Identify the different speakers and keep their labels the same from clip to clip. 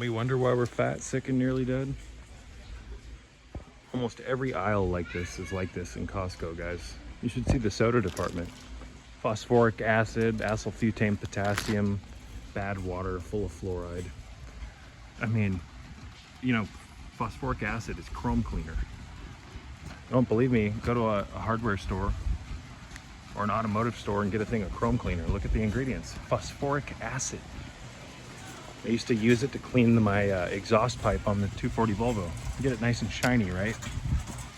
Speaker 1: And we wonder why we're fat, sick, and nearly dead. Almost every aisle like this is like this in Costco, guys. You should see the soda department. Phosphoric acid, asylbutane potassium, bad water full of fluoride. I mean, you know, phosphoric acid is chrome cleaner. Don't believe me, go to a hardware store or an automotive store and get a thing of chrome cleaner. Look at the ingredients. Phosphoric acid. I used to use it to clean my exhaust pipe on the 240 Volvo. Get it nice and shiny, right?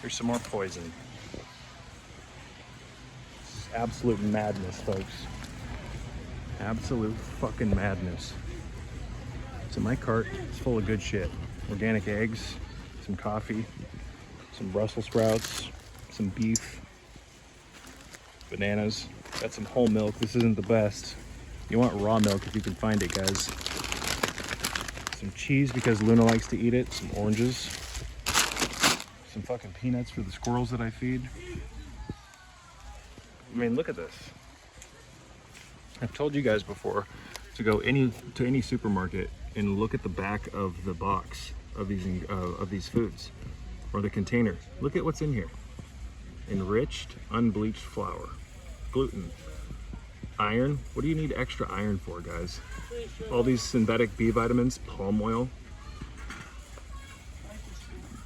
Speaker 1: Here's some more poison. This is absolute madness, folks. Absolute fucking madness. So my cart is full of good shit. Organic eggs, some coffee, some Brussels sprouts, some beef, bananas. Got some whole milk. This isn't the best. You want raw milk if you can find it, guys. Some cheese because Luna likes to eat it. Some oranges. Some fucking peanuts for the squirrels that I feed. I mean, look at this. I've told you guys before to go to any supermarket and look at the back of the box of these foods or the container. Look at what's in here. Enriched, unbleached flour, gluten, iron. What do you need extra iron for, guys? All these synthetic B vitamins, palm oil.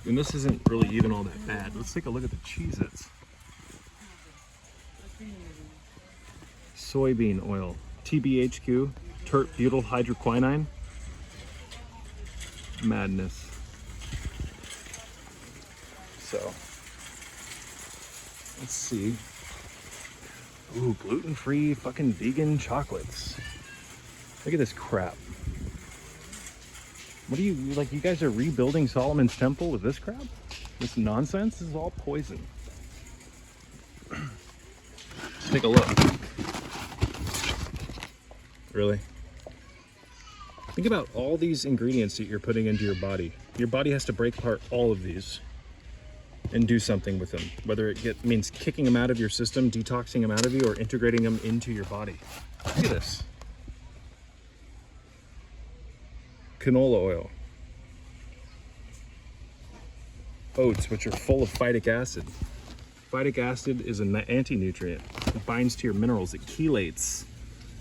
Speaker 1: And this isn't really even all that bad. Let's take a look at the Cheez-Its. Soybean oil, TBHQ, tert butyl hydroquinone. Madness. So, let's see. Ooh, gluten-free fucking vegan chocolates. Look at this crap. What do you, like, you guys are rebuilding Solomon's temple with this crap? This nonsense? This is all poison. Let's take a look. Really? Think about all these ingredients that you're putting into your body. Your body has to break apart all of these and do something with them. Whether it means kicking them out of your system, detoxing them out of you, or integrating them into your body. Look at this. Canola oil. Oats, which are full of phytic acid. Phytic acid is an anti-nutrient. It binds to your minerals. It chelates.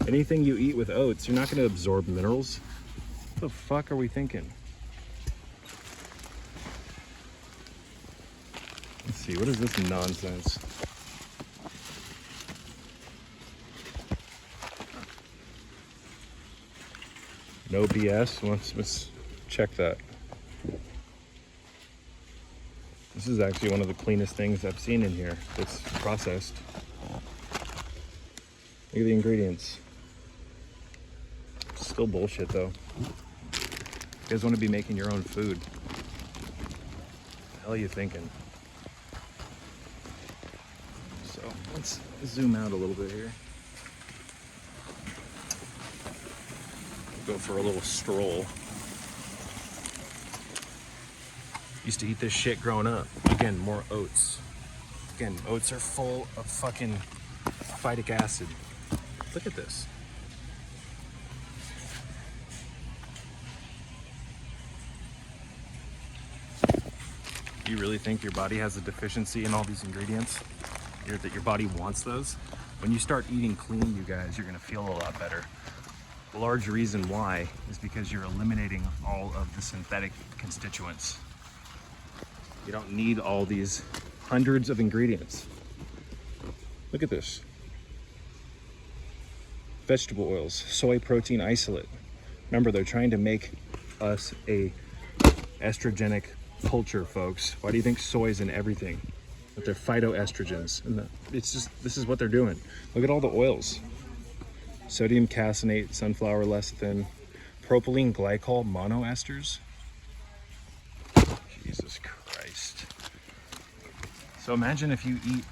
Speaker 1: Anything you eat with oats, you're not going to absorb minerals. What the fuck are we thinking? Let's see, what is this nonsense? No BS. Let's check that. This is actually one of the cleanest things I've seen in here that's processed. Look at the ingredients. Still bullshit though. You guys want to be making your own food. What the hell are you thinking? So let's zoom out a little bit here. Go for a little stroll. Used to eat this shit growing up. Again, more oats. Again, oats are full of fucking phytic acid. Look at this. Do you really think your body has a deficiency in all these ingredients? That your body wants those? When you start eating clean, you guys, you're gonna feel a lot better. The large reason why is because you're eliminating all of the synthetic constituents. You don't need all these hundreds of ingredients. Look at this. Vegetable oils, soy protein isolate. Remember, they're trying to make us a estrogenic culture, folks. Why do you think soy is in everything? But they're phytoestrogens. And it's just, this is what they're doing. Look at all the oils. Sodium caseinate, sunflower lecithin, propylene glycol monoesters. Jesus Christ. So imagine if you eat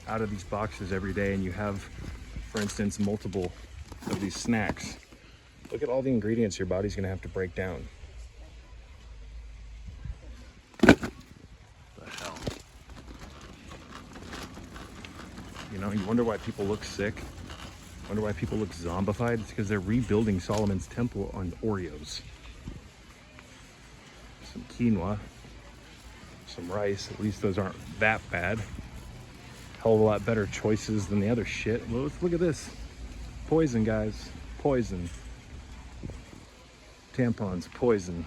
Speaker 1: out of these boxes every day and you have, for instance, multiple of these snacks. Look at all the ingredients your body's gonna have to break down. The hell? You know, you wonder why people look sick. Wonder why people look zombified. It's because they're rebuilding Solomon's temple on Oreos. some quinoa, some rice. At least those aren't that bad. Hell of a lot better choices than the other shit. Well, let's look at this. Poison, guys. Poison. Tampons, poison.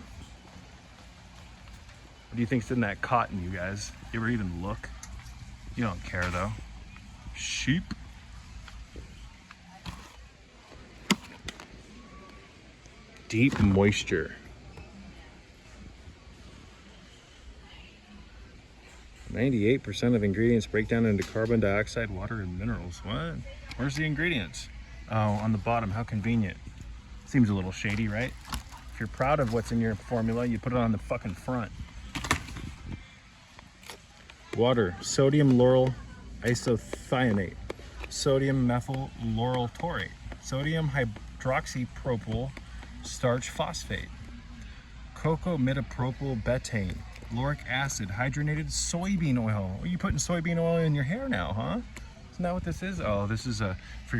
Speaker 1: What do you think's in that cotton, you guys? You ever even look? You don't care though. Sheep. Deep moisture. 98% of ingredients break down into carbon dioxide, water, and minerals. What? Where's the ingredients? Oh, on the bottom. How convenient. Seems a little shady, right? If you're proud of what's in your formula, you put it on the fucking front. Water. Sodium lauryl isothianate. Sodium methyl lauryl taurate. Sodium hydroxypropyl starch phosphate. Cocoa metapropyl betaine. Lauric acid, hydrogenated soybean oil. Are you putting soybean oil in your hair now, huh? Isn't that what this is? Oh, this is for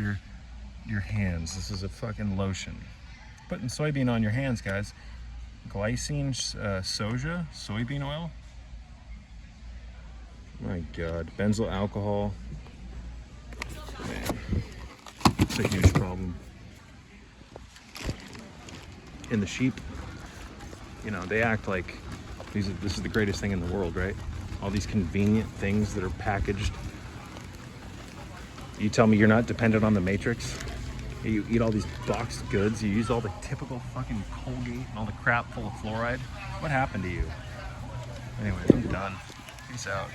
Speaker 1: your hands. This is a fucking lotion. Putting soybean on your hands, guys. Glycine soja, soybean oil. My God, benzyl alcohol. Man, it's a huge problem. In the sheep, you know, they act like this is the greatest thing in the world, right? All these convenient things that are packaged. You tell me you're not dependent on the matrix? You eat all these boxed goods, you use all the typical fucking Colgate and all the crap full of fluoride. What happened to you? Anyways, I'm done. Peace out.